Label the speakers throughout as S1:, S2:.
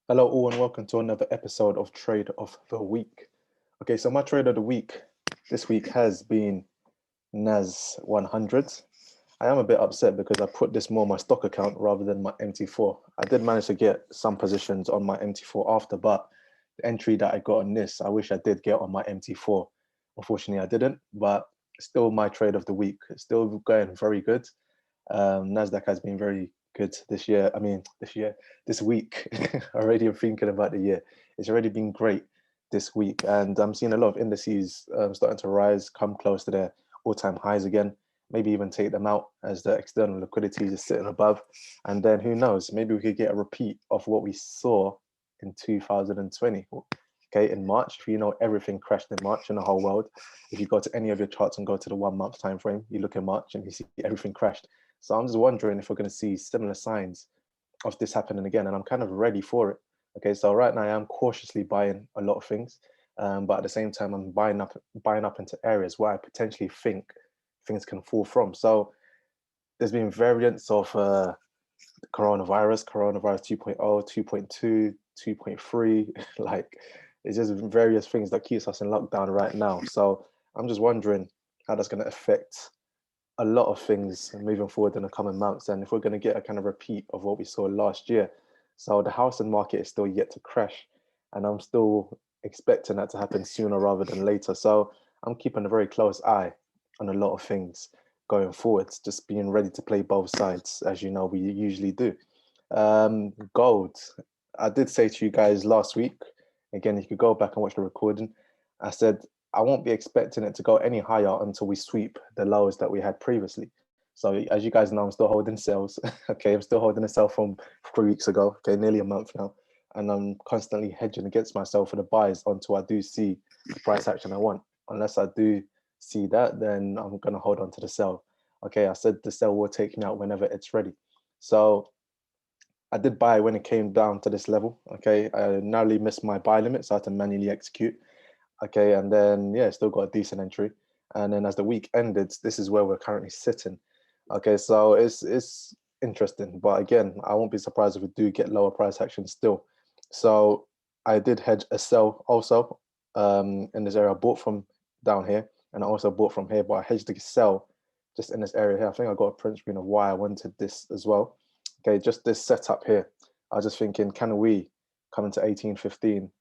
S1: Hello, all, and welcome to another episode of Trade of the Week. Okay, so my trade of the week this week has been NAS100. I am a bit upset because I put this more on my stock account rather than my MT4. I did manage to get some positions on my MT4 after, but the entry that I got on this, I wish I did get on my MT4. Unfortunately, I didn't, but still my trade of the week. It's still going very good. Nasdaq has been very good this year. This week. Already I'm thinking about the year. It's already been great this week, and I'm seeing a lot of indices starting to rise, come close to their all-time highs again. Maybe even take them out as the external liquidity is sitting above, and then who knows? Maybe we could get a repeat of what we saw in 2020. Okay, in March, if you know everything crashed in March in the whole world. If you go to any of your charts and go to the 1 month time frame, you look in March and you see everything crashed. So I'm just wondering if we're going to see similar signs of this happening again, and I'm kind of ready for it. Okay, so right now I am cautiously buying a lot of things, but at the same time I'm buying up into areas where I potentially think things can fall from. So there's been variants of coronavirus 2.0, 2.2, 2.3, like it's just various things that keeps us in lockdown right now. So I'm just wondering how that's going to affect a lot of things moving forward in the coming months, and if we're going to get a kind of repeat of what we saw last year. So the housing market is still yet to crash, and I'm still expecting that to happen sooner rather than later. So I'm keeping a very close eye on a lot of things going forwards, just being ready to play both sides, as you know we usually do. Gold. I did say to you guys last week, again, you could go back and watch the recording. I said I won't be expecting it to go any higher until we sweep the lows that we had previously. So as you guys know, I'm still holding sales. Okay, I'm still holding a sell from 3 weeks ago. Okay, nearly a month now, and I'm constantly hedging against myself for the buys until I do see the price action I want. Unless I do see that, then I'm gonna hold on to the sell. Okay, I said the sell will take me out whenever it's ready. So I did buy when it came down to this level. Okay, I narrowly missed my buy limit, so I had to manually execute. Okay, and then yeah, still got a decent entry. And then as the week ended, this is where we're currently sitting. Okay, so it's interesting, but again, I won't be surprised if we do get lower price action still. So I did hedge a sell also in this area. I bought from down here, and I also bought from here, but I hedged the sell just in this area here. I think I got a print screen of why I wanted this as well. Okay, just this setup here. I was just thinking, can we come into 1815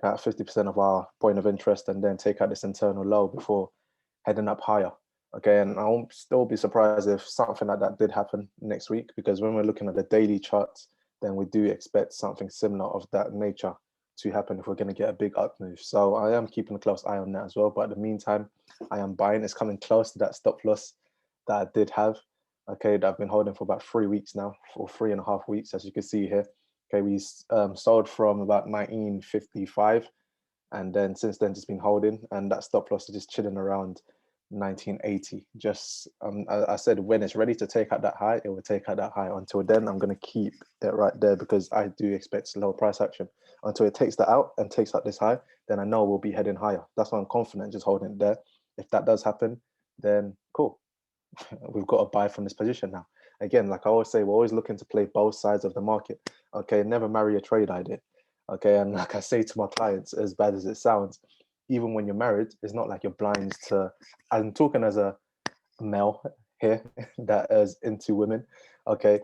S1: at 50% of our point of interest and then take out this internal low before heading up higher? Okay, and I won't still be surprised if something like that did happen next week, because when we're looking at the daily charts, then we do expect something similar of that nature to happen if we're going to get a big up move. So I am keeping a close eye on that as well. But in the meantime, I am buying. It's coming close to that stop loss that I did have. Okay, that I've been holding for about 3 weeks now, or 3.5 weeks, as you can see here. Okay, we sold from about 1955, and then since then just been holding, and that stop loss is just chilling around 1980. Just I said when it's ready to take out that high, it will take out that high. Until then, I'm going to keep it right there because I do expect lower price action. Until it takes that out and takes out this high, then I know we'll be heading higher. That's why I'm confident just holding it there. If that does happen, then cool. We've got to buy from this position now. Again, like I always say, we're always looking to play both sides of the market. Okay, never marry a trade idea. Okay, and like I say to my clients, as bad as it sounds, even when you're married, it's not like you're blind to. I'm talking as a male here that is into women. Okay,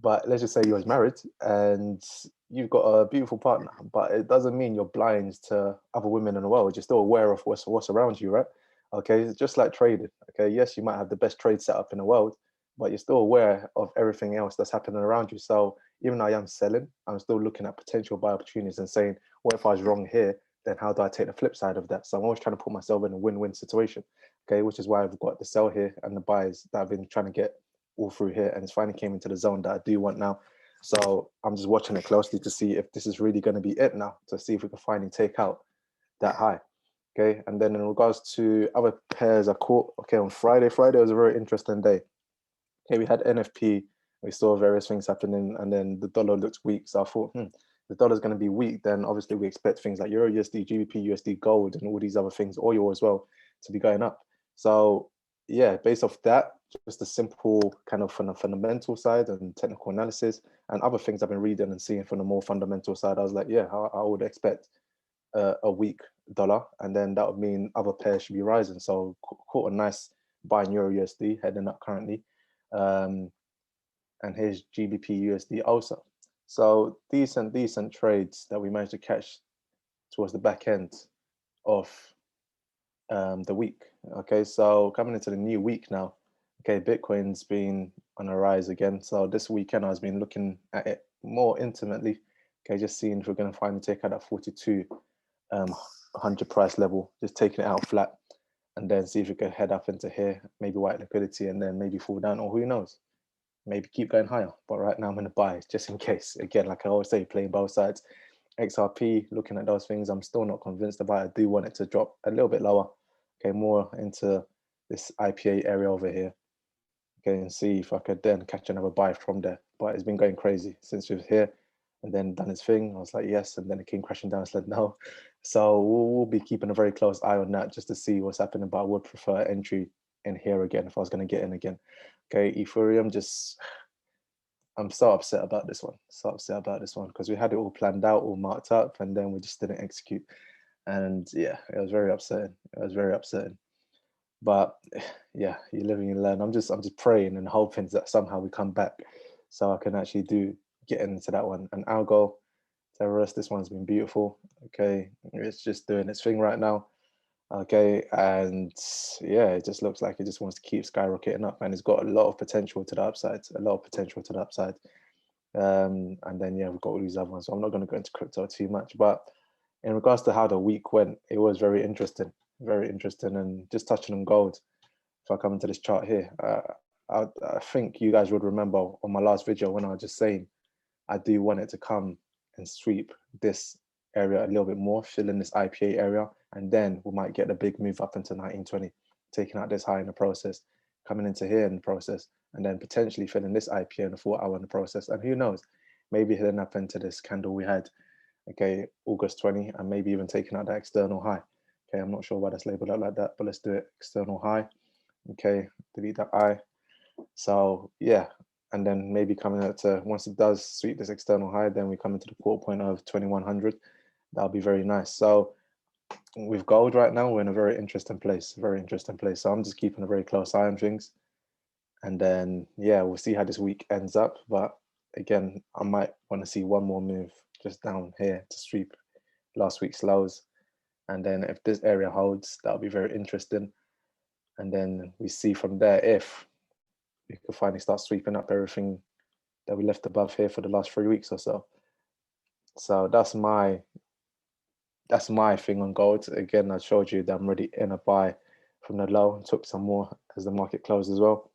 S1: but let's just say you're married and you've got a beautiful partner, but it doesn't mean you're blind to other women in the world. You're still aware of what's around you, right? Okay, it's just like trading. Okay, yes, you might have the best trade setup in the world, but you're still aware of everything else that's happening around you. So even though I am selling, I'm still looking at potential buy opportunities and saying, what if I was wrong here? Then how do I take the flip side of that? So I'm always trying to put myself in a win-win situation. Okay, which is why I've got the sell here and the buys that I've been trying to get all through here, and it's finally came into the zone that I do want now. So I'm just watching it closely to see if this is really going to be it now, to see if we can finally take out that high. Okay, and then in regards to other pairs I caught, okay, on Friday was a very interesting day. Okay, we had NFP, we saw various things happening, and then the dollar looked weak. So I thought, the dollar's going to be weak. Then obviously we expect things like EURUSD, GBPUSD, gold, and all these other things, oil as well, to be going up. So yeah, based off that, just a simple kind of from the fundamental side and technical analysis and other things I've been reading and seeing from the more fundamental side, I was like, yeah, I would expect a weak dollar, and then that would mean other pairs should be rising. So caught a nice buy in Euro USD heading up currently. And here's GBP USD also. So decent trades that we managed to catch towards the back end of the week. Okay, so coming into the new week now, okay, Bitcoin's been on a rise again. So this weekend I've been looking at it more intimately. Okay, just seeing if we're going to finally take out that 4200 price level, just taking it out flat, and then see if we can head up into here, maybe white liquidity, and then maybe fall down, or who knows, maybe keep going higher. But right now I'm going to buy just in case. Again, like I always say, playing both sides. XRP, looking at those things, I'm still not convinced about it. I do want it to drop a little bit lower, okay, more into this IPA area over here, okay, and see if I could then catch another buy from there. But it's been going crazy since we were here and then done its thing. I was like, yes, and then it came crashing down. I said, no. So we'll be keeping a very close eye on that just to see what's happening, but I would prefer entry in here again if I was going to get in again. Okay, Ethereum, just I'm so upset about this one. So upset about this one because we had it all planned out, all marked up, and then we just didn't execute. And yeah, it was very upsetting. It was very upsetting. But yeah, you live and you learn. I'm just praying and hoping that somehow we come back, so I can actually get into that one. And Algo, Terrorist, this one's been beautiful. Okay, it's just doing its thing right now. Okay, and yeah, it just looks like it just wants to keep skyrocketing up, and it's got a lot of potential to the upside, a lot of potential to the upside. And then yeah, we've got all these other ones. So I'm not going to go into crypto too much, but in regards to how the week went, it was very interesting, and just touching on gold. If I come into this chart here, I think you guys would remember on my last video when I was just saying I do want it to come and sweep this area a little bit more, fill in this IPA area, and then we might get a big move up into 1920, taking out this high in the process, coming into here in the process, and then potentially filling this IPA in the 4 hour in the process. And who knows, maybe heading up into this candle we had, okay, August 20, and maybe even taking out that external high. Okay, I'm not sure why that's labeled out like that, but let's do it. External high. Okay, delete that I. So yeah, and then maybe coming out to, once it does sweep this external high, then we come into the quarter point of 2100. That'll be very nice. So with gold right now, we're in a very interesting place, very interesting place. So I'm just keeping a very close eye on things. And then, yeah, we'll see how this week ends up. But again, I might want to see one more move just down here to sweep last week's lows. And then if this area holds, that'll be very interesting. And then we see from there if we could finally start sweeping up everything that we left above here for the last 3 weeks or so. So that's my thing on gold. Again, I showed you that I'm already in a buy from the low and took some more as the market closed as well.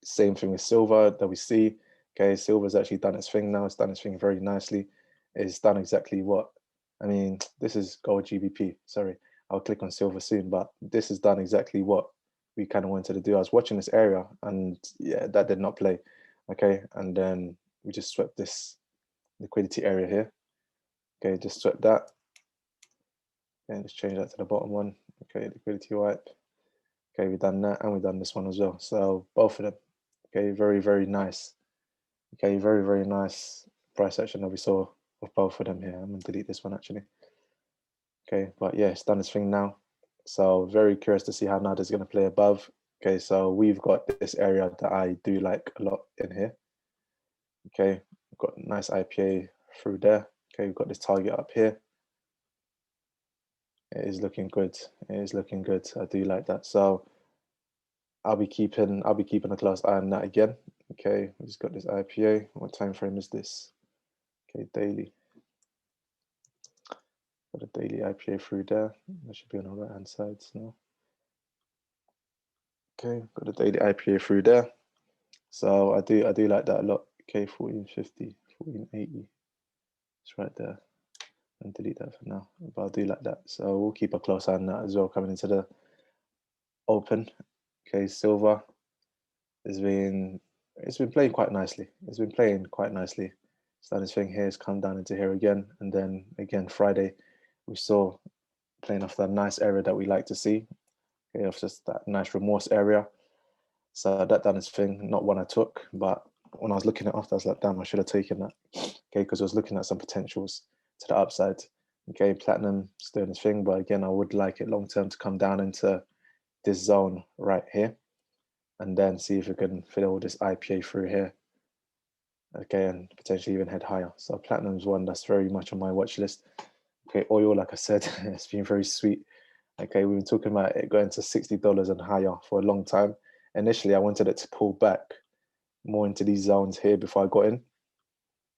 S1: Same thing with silver that we see. Okay, silver's actually done its thing now. It's done its thing very nicely. It's done exactly what, I mean, this is gold GBP. Sorry, I'll click on silver soon, but this has done exactly what we kind of wanted to do. I was watching this area and yeah, that did not play. Okay, and then we just swept this liquidity area here. Okay, just swept that. And just change that to the bottom one. Okay, liquidity wipe. Okay, we've done that and we've done this one as well. So both of them. Okay, very nice. Okay, very nice price action that we saw of both of them here. I'm gonna delete this one actually. Okay, but yeah, it's done its thing now. So very curious to see how NAD is gonna play above. Okay, so we've got this area that I do like a lot in here. Okay, we've got nice IPA through there. Okay, we've got this target up here. It is looking good. It is looking good. I do like that. So I'll be keeping a close eye on that again. Okay, we just got this IPA. What time frame is this? Okay, daily. Got a daily IPA through there. That should be on the right hand side now. Okay, got a daily IPA through there. So I do like that a lot. Okay, 1450, 1480. It's right there. And delete that for now. But I do like that. So we'll keep a close eye on that as well coming into the open. Okay, silver has been playing quite nicely. It's been playing quite nicely. Starting thing here has come down into here again, and then again Friday we saw playing off that nice area that we like to see. Okay, of just that nice remorse area. So that done its thing, not one I took, but when I was looking at it after, I was like, damn, I should have taken that. Okay, because I was looking at some potentials to the upside. Okay, platinum is doing its thing, but again, I would like it long term to come down into this zone right here, and then see if we can fill all this IPA through here. Okay, and potentially even head higher. So platinum's one that's very much on my watch list. Okay, oil, like I said, it's been very sweet. Okay, we've been talking about it going to $60 and higher for a long time. Initially, I wanted it to pull back more into these zones here before I got in.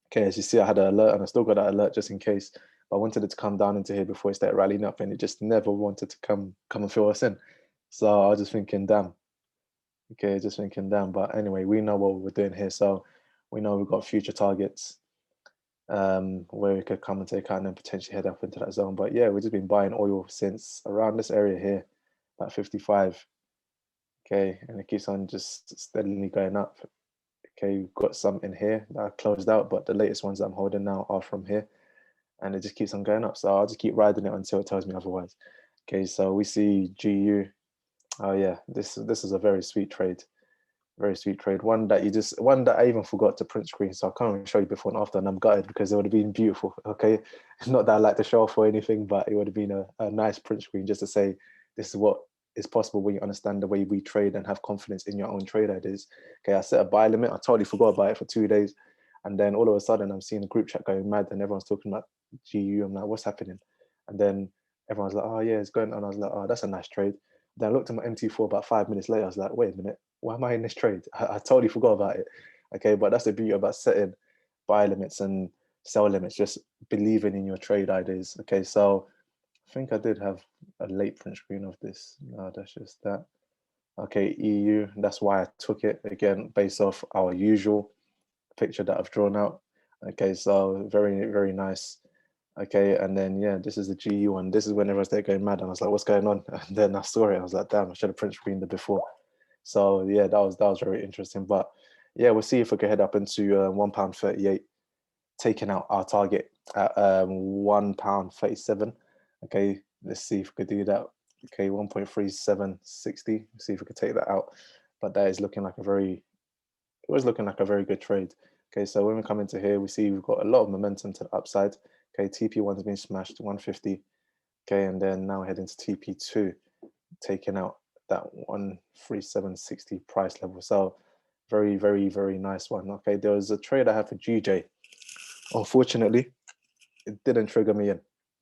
S1: Okay, as you see, I had an alert and I still got that alert just in case. But I wanted it to come down into here before it started rallying up, and it just never wanted to come and fill us in. So I was just thinking, damn. Okay, just thinking, damn. But anyway, we know what we're doing here. So we know we've got future targets where we could come and take out and then potentially head up into that zone. But yeah, we've just been buying oil since around this area here, about 55. Okay, and it keeps on just steadily going up. Okay, we've got some in here that are closed out, but the latest ones that I'm holding now are from here, and it just keeps on going up. So I'll just keep riding it until it tells me otherwise. Okay, so we see GU. Oh yeah, this is a very sweet trade. Very sweet trade. One that I even forgot to print screen, so I can't even show you before and after, and I'm gutted because it would have been beautiful. Okay, not that I like to show off or anything, but it would have been a nice print screen just to say this is what is possible when you understand the way we trade and have confidence in your own trade ideas. Okay, I set a buy limit. I totally forgot about it for 2 days, and then all of a sudden I'm seeing the group chat going mad, and everyone's talking about GU. I'm like, what's happening? And then everyone's like, oh yeah, it's going on. I was like, oh, that's a nice trade. Then I looked at my MT4 about 5 minutes later. I was like, wait a minute, why am I in this trade? I totally forgot about it. Okay, but that's the beauty about setting buy limits and sell limits, just believing in your trade ideas. Okay, so I think I did have a late print screen of this. No, that's just that. Okay, EU, that's why I took it, again, based off our usual picture that I've drawn out. Okay, so very, very nice. Okay, and then yeah, this is the GU one. This is when everyone's there going mad, and I was like, "What's going on?" And then I saw it. I was like, "Damn, I should have print screened it before." So yeah, that was very interesting. But yeah, we'll see if we can head up into £1.38, taking out our target at £1.37. Okay, let's see if we could do that. Okay, 1.3760. See if we could take that out. But that is looking like it was looking like a very good trade. Okay, so when we come into here, we see we've got a lot of momentum to the upside. Okay, TP1's been smashed to 150. Okay, and then now heading to TP2, taking out that 13760 price level. So very, very, very nice one. Okay, there was a trade I had for GJ. Unfortunately, it didn't trigger me in.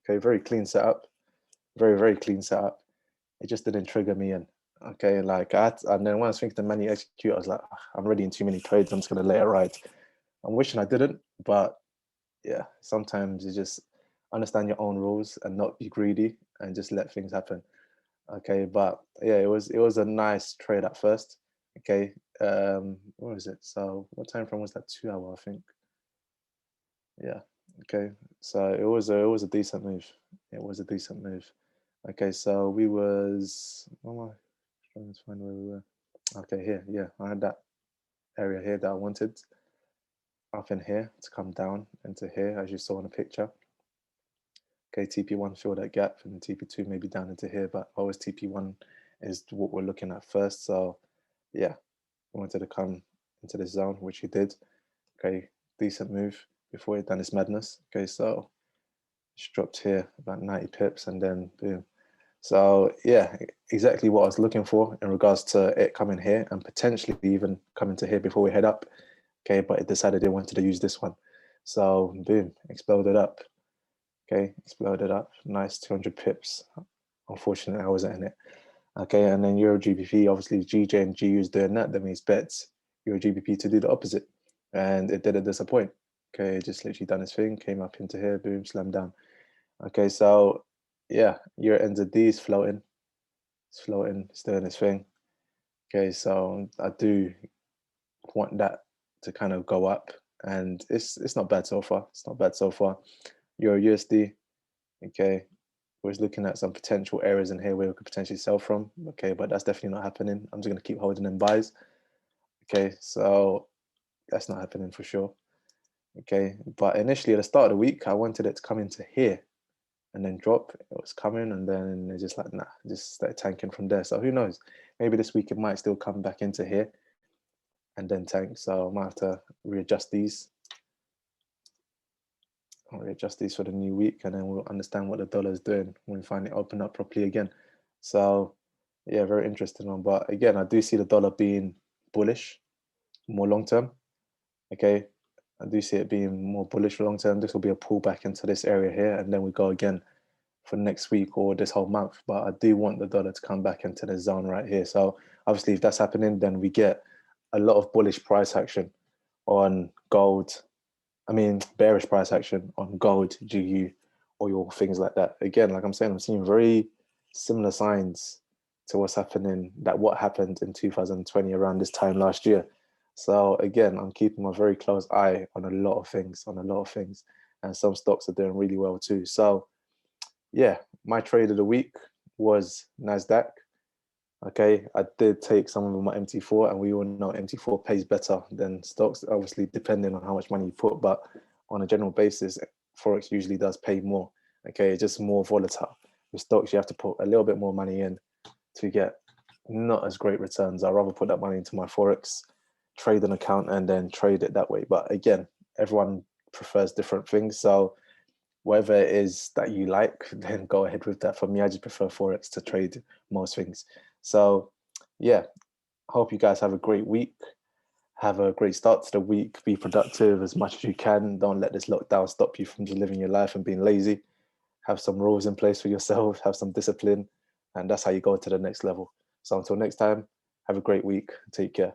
S1: Okay, very clean setup. Very, very clean setup. It just didn't trigger me in. Okay, like and then when I was thinking the money execute, I was like, I'm already in too many trades. I'm just gonna let it ride. I'm wishing I didn't, but yeah, sometimes you just understand your own rules and not be greedy and just let things happen. Okay, but yeah, it was a nice trade at first. Okay, what was it? So what time frame was that? 2 hour, I think. Yeah. Okay. So it was a decent move. It was a decent move. Okay, so we was what am I trying to find where we were? Okay, here, yeah, I had that area here that I wanted up in here to come down into here, as you saw in the picture. Okay, TP1 fill that gap, and TP2 maybe down into here, but always TP1 is what we're looking at first. So yeah, we wanted to come into this zone, which he did. Okay, decent move before he done his madness. Okay, so it's dropped here about 90 pips and then boom. So yeah, exactly what I was looking for in regards to it coming here and potentially even coming to here before we head up. Okay, but it decided they wanted to use this one. So boom, exploded up. Okay, exploded up. Nice 200 pips. Unfortunately, I wasn't in it. Okay, and then Euro GBP, obviously GJ and GU is doing that. That means bets Euro GBP to do the opposite. And it didn't disappoint. Okay, it just literally done its thing, came up into here, boom, slammed down. Okay, so yeah, Euro NZD is floating. It's floating, it's doing its thing. Okay, so I do want that to kind of go up, and it's not bad so far. It's not bad so far. Euro USD, okay, we're looking at some potential areas in here where we could potentially sell from. Okay, but that's definitely not happening. I'm just gonna keep holding in buys. Okay, so that's not happening for sure. Okay, but initially at the start of the week, I wanted it to come into here and then drop. It was coming, and then it's just like, nah, just started tanking from there. So who knows? Maybe this week it might still come back into here and then tank. So I might have to readjust these. I'll readjust these for the new week, and then we'll understand what the dollar is doing when we find it open up properly again. So yeah, very interesting one. But again, I do see the dollar being bullish more long term. Okay, I do see it being more bullish for long term. This will be a pullback into this area here, and then we go again for next week or this whole month. But I do want the dollar to come back into the zone right here. So obviously, if that's happening, then we get a lot of bullish price action on gold. I mean, bearish price action on gold, GU, oil, things like that. Again, like I'm saying, I'm seeing very similar signs to what happened in 2020 around this time last year. So again, I'm keeping a very close eye on a lot of things, and some stocks are doing really well too. So yeah, my trade of the week was NASDAQ. Okay, I did take some of my MT4, and we all know MT4 pays better than stocks, obviously depending on how much money you put, but on a general basis, Forex usually does pay more. Okay, it's just more volatile. With stocks, you have to put a little bit more money in to get not as great returns. I'd rather put that money into my Forex trading account and then trade it that way. But again, everyone prefers different things. So whatever it is that you like, then go ahead with that. For me, I just prefer Forex to trade most things. So yeah, hope you guys have a great week. Have a great start to the week. Be productive as much as you can. Don't let this lockdown stop you from just living your life and being lazy. Have some rules in place for yourself, have some discipline, and that's how you go to the next level. So until next time, have a great week. Take care.